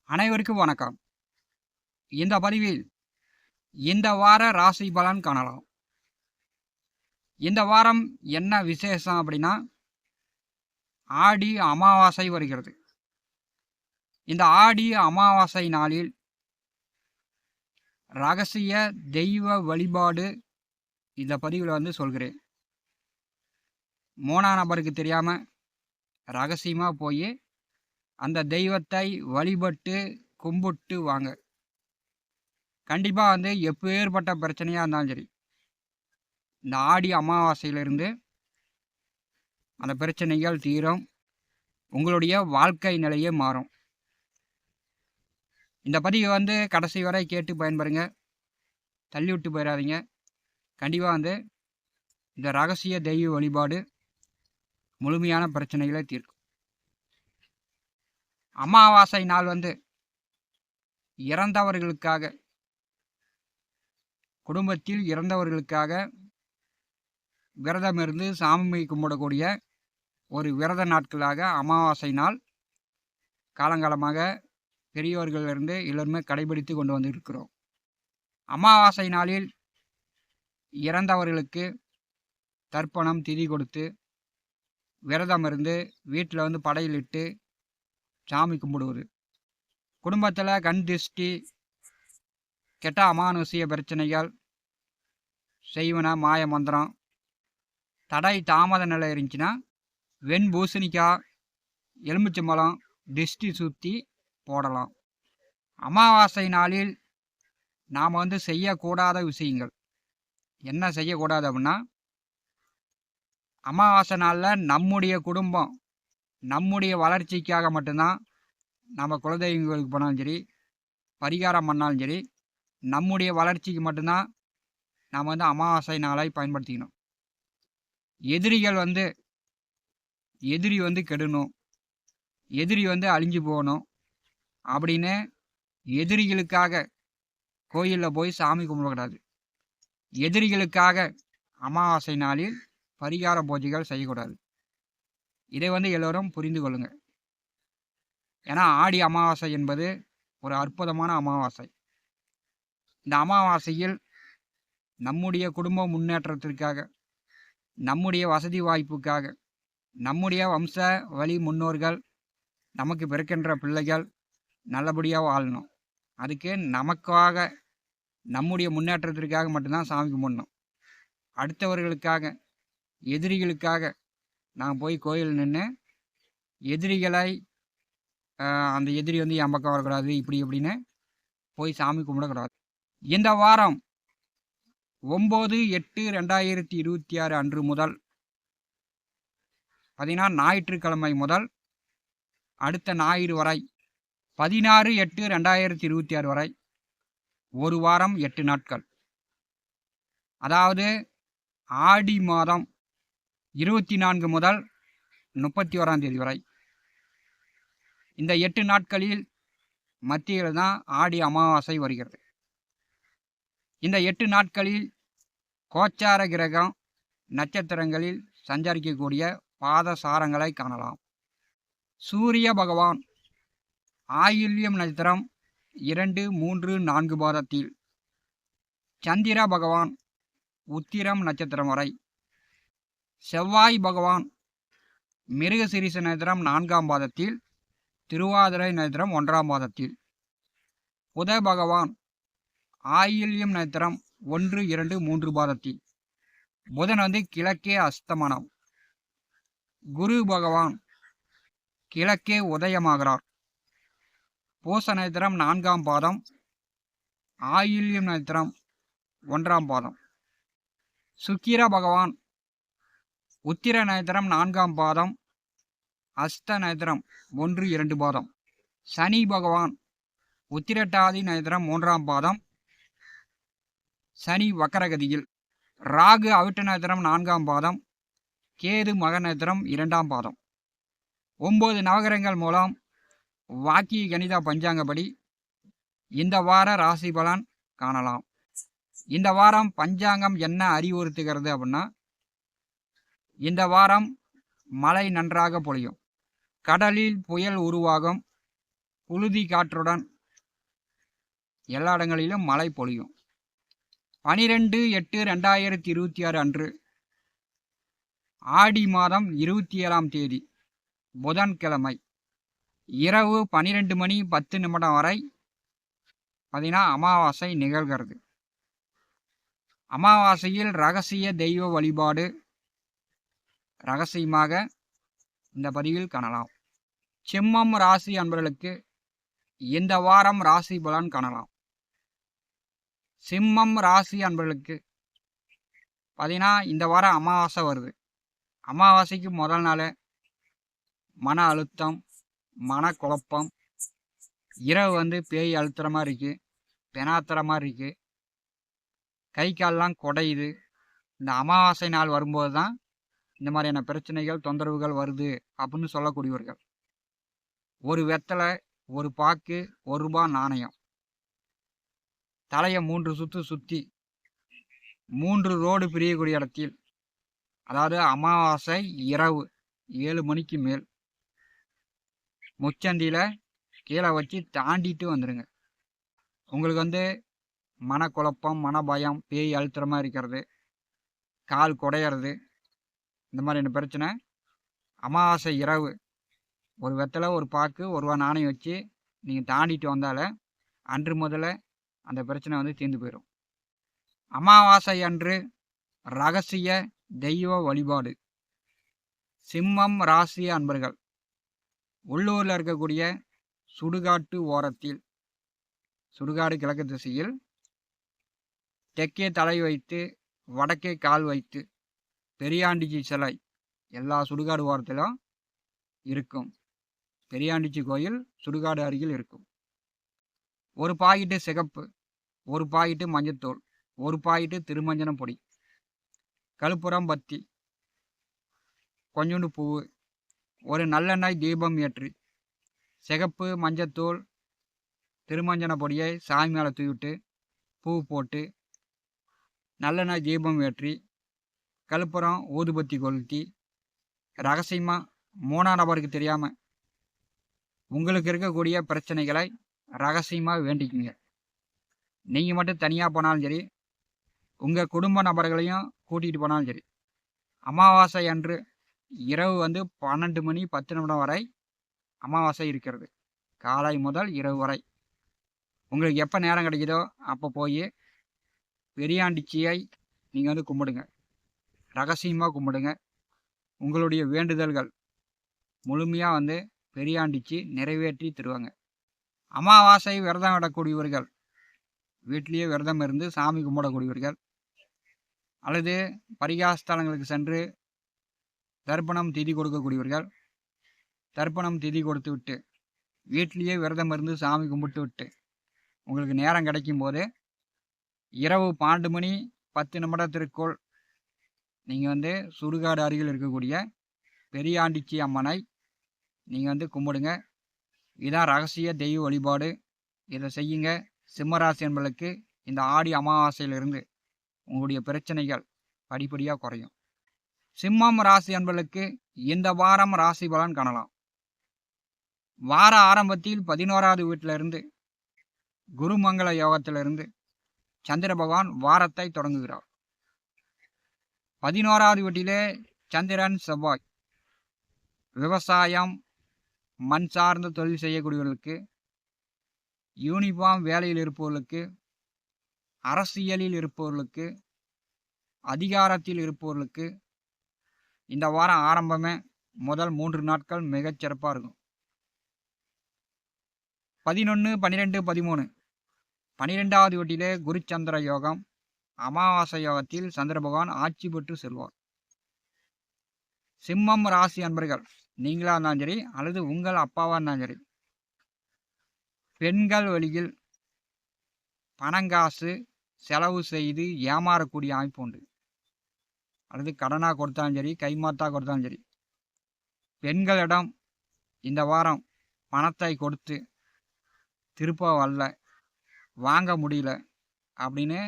அனைவருக்கும் வணக்கம். இந்த பதிவில் இந்த வார ராசி பலன் காணலாம். இந்த வாரம் என்ன விசேஷம் அப்படின்னா, ஆடி அமாவாசை வருகிறது. இந்த ஆடி அமாவாசை நாளில் ரகசிய தெய்வ வழிபாடு இந்த பதிவில் சொல்கிறேன். மூணா நபருக்கு தெரியாம ரகசியமா போய் அந்த தெய்வத்தை வழிபட்டு கும்பிட்டு வாங்க. கண்டிப்பா எப்பேற்பட்ட பிரச்சனையா இருந்தாலும் சரி, இந்த ஆடி அமாவாசையிலிருந்து அந்த பிரச்சனைகள் தீரும். உங்களுடைய வாழ்க்கை நிலையே மாறும். இந்த பதிவை கடைசி வரை கேட்டு பயன்பெறுங்க. தள்ளி விட்டு போயிடாதீங்க. கண்டிப்பாக இந்த ரகசிய தெய்வ வழிபாடு முழுமையான பிரச்சனைகளை தீர்க்கும். அமாவாசை நாள் இறந்தவர்களுக்காக, குடும்பத்தில் இறந்தவர்களுக்காக விரதம் இருந்து சாமி கும்பிடக்கூடிய ஒரு விரத நாட்களாக அமாவாசை நாள் காலங்காலமாக பெரியவர்களிலிருந்து எல்லோருமே கடைபிடித்து கொண்டு வந்திருக்கிறோம். அமாவாசை நாளில் இறந்தவர்களுக்கு தர்ப்பணம் திதி கொடுத்து விரதம் இருந்து வீட்டில் படையிலிட்டு சாமி கும்பிடுவது, குடும்பத்தில் கண் திருஷ்டி, கெட்ட அமானுஷிய பிரச்சனைகள், செய்வன மாய மந்திரம், தடை தாமத நிலை இருந்துச்சுன்னா வெண்பூசணிக்காய், எலுமிச்சம்பழம் திருஷ்டி சுற்றி போடலாம். அமாவாசை நாளில் நாம் செய்யக்கூடாத விஷயங்கள் என்ன செய்யக்கூடாது அப்படின்னா, அமாவாசை நாளில் நம்முடைய குடும்பம், நம்முடைய வளர்ச்சிக்காக மட்டும்தான் நம்ம குலதெய்வங்களுக்கு போனாலும் சரி, பரிகாரம் பண்ணாலும் சரி, நம்முடைய வளர்ச்சிக்கு மட்டும்தான் நாம் அமாவாசை நாளை பயன்படுத்திக்கணும். எதிரிகள் எதிரி கெடணும், எதிரி அழிஞ்சு போகணும் அப்படின்னு எதிரிகளுக்காக கோயிலில் போய் சாமி கும்பிடக்கூடாது. எதிரிகளுக்காக அமாவாசை நாளில் பரிகார பூஜைகள் செய்யக்கூடாது. இதை எல்லோரும் புரிந்து கொள்ளுங்க. ஏன்னா ஆடி அமாவாசை என்பது ஒரு அற்புதமான அமாவாசை. இந்த அமாவாசையில் நம்முடைய குடும்ப முன்னேற்றத்திற்காக, நம்முடைய வசதி வாய்ப்புக்காக, நம்முடைய வம்ச வழி முன்னோர்கள், நமக்கு பிறக்கின்ற பிள்ளைகள் நல்லபடியாக வாழணும். அதுக்கு நமக்காக, நம்முடைய முன்னேற்றத்திற்காக மட்டும்தான் சாமி கும்பிடணும். அடுத்தவர்களுக்காக, எதிரிகளுக்காக நான் போய் கோயில் நின்று எதிரிகளை அந்த எதிரி என் பக்கம் வரக்கூடாது இப்படி இப்படின்னு போய் சாமி கும்பிடக்கூடாது. இந்த வாரம் 9/8/2026 அன்று முதல் ஞாயிற்றுக்கிழமை முதல் அடுத்த ஞாயிறு வரை 16/8/2026 வரை ஒரு வாரம் 8 நாட்கள், அதாவது ஆடி மாதம் 24 முதல் 31ஆம் தேதி வரை இந்த 8 நாட்களில் மத்தியில் தான் ஆடி அமாவாசை வருகிறது. இந்த 8 நாட்களில் கோச்சார கிரகம் நட்சத்திரங்களில் சஞ்சரிக்கக்கூடிய பாதசாரங்களை காணலாம். சூரிய பகவான் ஆயில்யம் நட்சத்திரம் 2, 3, 4 பாதத்தில், சந்திர பகவான் உத்திரம் நட்சத்திரம் வரை, செவ்வாய் பகவான் மிருகசீரிஷ நட்சத்திரம் 4ஆம் பாதத்தில், திருவாதிரை நட்சத்திரம் 1ஆம் பாதத்தில், புத பகவான் ஆயில்யம் நட்சத்திரம் 1, 2, 3 பாதத்தில், புதன் கிழக்கே அஸ்தமனம், குரு பகவான் கிழக்கே உதயமாகிறார், பூச நட்சத்திரம் 4ஆம் பாதம், ஆயில்யம் நட்சத்திரம் 1ஆம் பாதம், சுக்கிர பகவான் உத்திர நட்சத்திரம் 4ஆம் பாதம், அஸ்த நட்சத்திரம் 1, 2 பாதம், சனி பகவான் உத்திரட்டாதி நட்சத்திரம் 3ஆம் பாதம், சனி வக்கரகதியில், ராகு அவிட்ட நட்சத்திரம் 4ஆம் பாதம், கேது மக நட்சத்திரம் 2ஆம் பாதம். 9 நவகிரகங்கள் மூலம் வாக்கிய கணித பஞ்சாங்கப்படி இந்த வார ராசி பலன் காணலாம். இந்த வாரம் பஞ்சாங்கம் என்ன அறிவுறுத்துகிறது அப்படின்னா, இந்த வாரம் மழை நன்றாக பொழியும், கடலில் புயல் உருவாகும், புழுதி காற்றுடன் எல்லா இடங்களிலும் மழை பொழியும். 12/8/2026 அன்று ஆடி மாதம் 27ஆம் தேதி புதன்கிழமை இரவு 12:10 வரை பார்த்தீங்கன்னா அமாவாசை நிகழ்கிறது. அமாவாசையில் ரகசிய தெய்வ வழிபாடு ரகசியமாக இந்த பதிவில் காணலாம். சிம்மம் ராசி அன்பர்களுக்கு இந்த வாரம் ராசி பலன் காணலாம். சிம்மம் ராசி அன்பர்களுக்கு பார்த்தீங்கன்னா இந்த வாரம் அமாவாசை வருது. அமாவாசைக்கு முதல் நாள் மன அழுத்தம், மனக்குழப்பம், இரவு பேய் அழுத்துற மாதிரி இருக்குது, பெனாத்துற மாதிரி இருக்குது, கை கால்லாம் குடையுது. இந்த அமாவாசை நாள் வரும்போது தான் இந்த மாதிரியான பிரச்சனைகள், தொந்தரவுகள் வருது அப்படின்னு சொல்லக்கூடியவர்கள். ஒரு வெத்தலை, ஒரு பாக்கு, ₹1 நாணயம், தலையை 3 சுற்று சுற்றி 3 ரோடு பிரியக்கூடிய இடத்தில், அதாவது அமாவாசை இரவு 7 மணிக்கு மேல் முச்சந்தியில் கீழே வச்சு தாண்டிட்டு வந்துடுங்க. உங்களுக்கு மனக்குழப்பம், மனபயம், பேய் அழுத்துற மாதிரி இருக்கிறது, கால் குடையிறது, இந்த மாதிரியான பிரச்சனை அமாவாசை இரவு ஒரு வெத்தலை, ஒரு பாக்கு, ₹1 நாணயம் வச்சு நீங்கள் தாண்டிட்டு வந்தால அன்று முதல்ல அந்த பிரச்சனை தீர்ந்து போயிடும். அமாவாசை அன்று ரகசிய தெய்வ வழிபாடு. சிம்மம் ராசி அன்பர்கள் உள்ளூரில் இருக்கக்கூடிய சுடுகாட்டு ஓரத்தில், சுடுகாடு கிழக்கு திசையில் தெற்கே தலை வைத்து வடக்கே கால் வைத்து பெரியாண்டிச்சி சிலை எல்லா சுடுகாடு ஓரத்திலும் இருக்கும். பெரியாண்டிச்சி கோயில் சுடுகாடு அருகில் இருக்கும். ஒரு பாக்கெட்டு சிகப்பு, ஒரு பாக்கெட்டு மஞ்சத்தூள், ஒரு பாக்கெட்டு திருமஞ்சனம் பொடி, கழுப்புறம் பத்தி, கொஞ்சோண்டு பூவு, ஒரு நல்லெண்ணெய் தீபம் ஏற்றி சிகப்பு, மஞ்சத்தூள், திருமஞ்சன பொடியை சாமி மேலே தூவிட்டு பூ போட்டு நல்லெண்ணெய் தீபம் ஏற்றி கழுப்புறம் ஊதுபத்தி கொளுத்தி ரகசியமாக 3ஆம் நபருக்கு தெரியாமல் உங்களுக்கு இருக்கக்கூடிய பிரச்சனைகளை ரகசியமாக வேண்டிக்குங்க. நீங்கள் மட்டும் தனியாக போனாலும் சரி, உங்கள் குடும்ப நபர்களையும் கூட்டிகிட்டு போனாலும் சரி, அமாவாசை அன்று இரவு 12:10 வரை அமாவாசை இருக்கிறது. காலை முதல் இரவு வரை உங்களுக்கு எப்போ நேரம் கிடைக்குதோ அப்போ போய் பெரியாண்டிச்சியை நீங்கள் கும்பிடுங்க. ரகசியமாக கும்பிடுங்க. உங்களுடைய வேண்டுதல்கள் முழுமையாக பெரியாண்டிச்சி நிறைவேற்றி தருவாங்க. அமாவாசை விரதம் விடக்கூடியவர்கள், வீட்டிலேயே விரதம் இருந்து சாமி கும்பிடக்கூடியவர்கள், அல்லது பரிகாரஸ்தலங்களுக்கு சென்று தர்ப்பணம் திதி கொடுக்கக்கூடியவர்கள், தர்ப்பணம் திதி கொடுத்து விட்டு வீட்டிலேயே விரதம் இருந்து சாமி கும்பிட்டு விட்டு உங்களுக்கு நேரம் கிடைக்கும் போது இரவு 12:10 நீங்கள் சுடுகாடு அருகில் இருக்கக்கூடிய பெரியாண்டிச்சி அம்மனை நீங்கள் கும்பிடுங்க. இதான் ரகசிய தெய்வ வழிபாடு. இதை செய்யுங்க. சிம்மராசி என்பதற்கு இந்த ஆடி அமாவாசையிலிருந்து உங்களுடைய பிரச்சனைகள் படிப்படியாக குறையும். சிம்மம் ராசி என்பதற்கு இந்த வாரம் ராசி பலன் காணலாம். வார ஆரம்பத்தில் 11வது வீட்டிலிருந்து குருமங்கள யோகத்திலிருந்து சந்திர பகவான் வாரத்தை தொடங்குகிறார். 11வது வீட்டிலே சந்திரன், செவ்வாய். விவசாயம், மண் சார்ந்த தொழில் செய்யக்கூடியவர்களுக்கு, யூனிஃபார்ம் வேலையில் இருப்பவர்களுக்கு, அரசியலில் இருப்பவர்களுக்கு, அதிகாரத்தில் இருப்பவர்களுக்கு இந்த வாரம் ஆரம்பமே முதல் 3 நாட்கள் மிகச்சிறப்பாக இருக்கும். 11, 12, 13 12வது வீட்டிலே குருச்சந்திர யோகம். அமாவாசை யோகத்தில் சந்திர பகவான் ஆட்சி பெற்று செல்வார். சிம்மம் ராசி அன்பர்கள் நீங்களாக இருந்தாலும் சரி, அல்லது உங்கள் அப்பாவாக இருந்தாலும் சரி, பெண்கள் வழியில் பணங்காசு செலவு செய்து ஏமாறக்கூடிய அமைப்பு உண்டு. அல்லது கடனாக கொடுத்தாலும் சரி, கைமாத்தாக கொடுத்தாலும் சரி, பெண்களிடம் இந்த வாரம் பணத்தை கொடுத்து திருப்ப வரல, வாங்க முடியல அப்படின்னு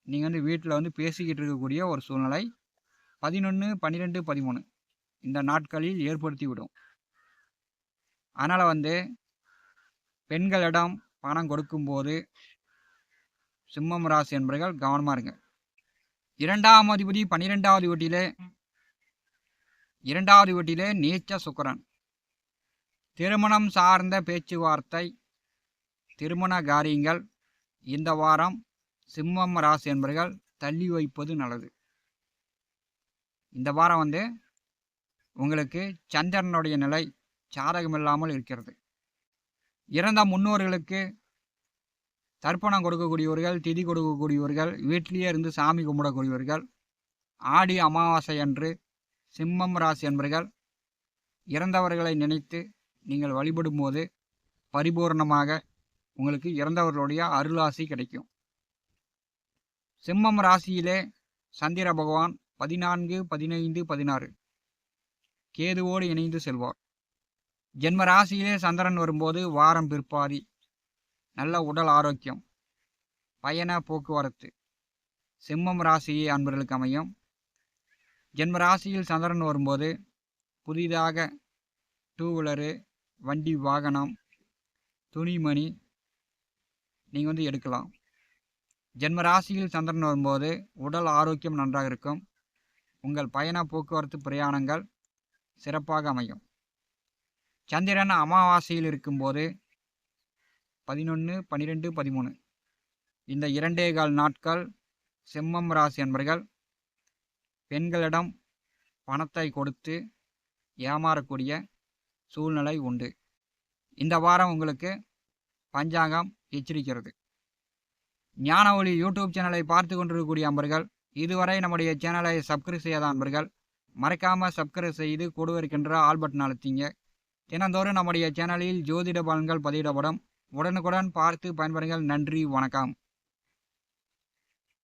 நீங்கள் வீட்டில் பேசிக்கிட்டு இருக்கக்கூடிய ஒரு சூழ்நிலை 11, 12, 13 இந்த நாட்களில் ஏற்படுத்தி விடும். அதனால் பெண்களிடம் பணம் கொடுக்கும்போது சிம்மம் ராசி என்பவர்கள் கவனமா இருங்க. 2ஆம் அதிபதி 12வது வீட்டிலே நீச்ச சுக்கிரன். திருமணம் சார்ந்த பேச்சுவார்த்தை, திருமண காரியங்கள் இந்த வாரம் சிம்மம் ராசி என்பவர்கள் தள்ளி வைப்பது நல்லது. இந்த வாரம் உங்களுக்கு சந்திரனுடைய நிலை சாதகமில்லாமல் இருக்கிறது. இறந்த முன்னோர்களுக்கு தர்ப்பணம் கொடுக்கக்கூடியவர்கள், திதி கொடுக்கக்கூடியவர்கள், வீட்டிலேயே இருந்து சாமி கும்பிடக்கூடியவர்கள், ஆடி அமாவாசை அன்று சிம்மம் ராசி என்பவர்கள் இறந்தவர்களை நினைத்து நீங்கள் வழிபடும் போது பரிபூர்ணமாக உங்களுக்கு இறந்தவர்களுடைய அருளாசி கிடைக்கும். சிம்மம் ராசியிலே சந்திர பகவான் 14, 15, 16 கேதுவோடு இணைந்து செல்வார். ஜென்ம ராசியிலே சந்திரன் வரும்போது வாரம் பிற்பாதி நல்ல உடல் ஆரோக்கியம், பயண போக்குவரத்து சிம்மம் ராசியை அன்பர்களுக்கு அமையும். ஜென்ம ராசியில் சந்திரன் வரும்போது புதிதாக 2 வீலரு, வண்டி வாகனம், துணிமணி நீங்கள் எடுக்கலாம். ஜென்ம ராசியில் சந்திரன் வரும்போது உடல் ஆரோக்கியம் நன்றாக இருக்கும். உங்கள் பயண போக்குவரத்து பிரயாணங்கள் சிறப்பாக அமையும். சந்திரன் அமாவாசையில் இருக்கும்போது 11, 12, 13 இந்த 2.25 நாட்கள் சிம்மம் ராசி என்பவர்கள் பெண்களிடம் பணத்தை கொடுத்து ஏமாறக்கூடிய சூழ்நிலை உண்டு. இந்த வாரம் உங்களுக்கு பஞ்சாங்கம் எச்சரிக்கிறது. ஞான ஒளி யூடியூப் சேனலை பார்த்து கொண்டிருக்கக்கூடிய அன்பர்கள், இதுவரை நம்முடைய சேனலை சப்ஸ்கிரைப் செய்யாத அன்பர்கள் மறக்காமல் சப்ஸ்கிரைப் செய்து கூட இருக்கின்ற ஆல் பட்டன் அழுத்திங்க. தினந்தோறும் நம்முடைய சேனலில் ஜோதிட பலன்கள் பதிவிடப்படும். உடனுக்குடன் பார்த்து பயன்பெறுங்கள். நன்றி, வணக்கம்.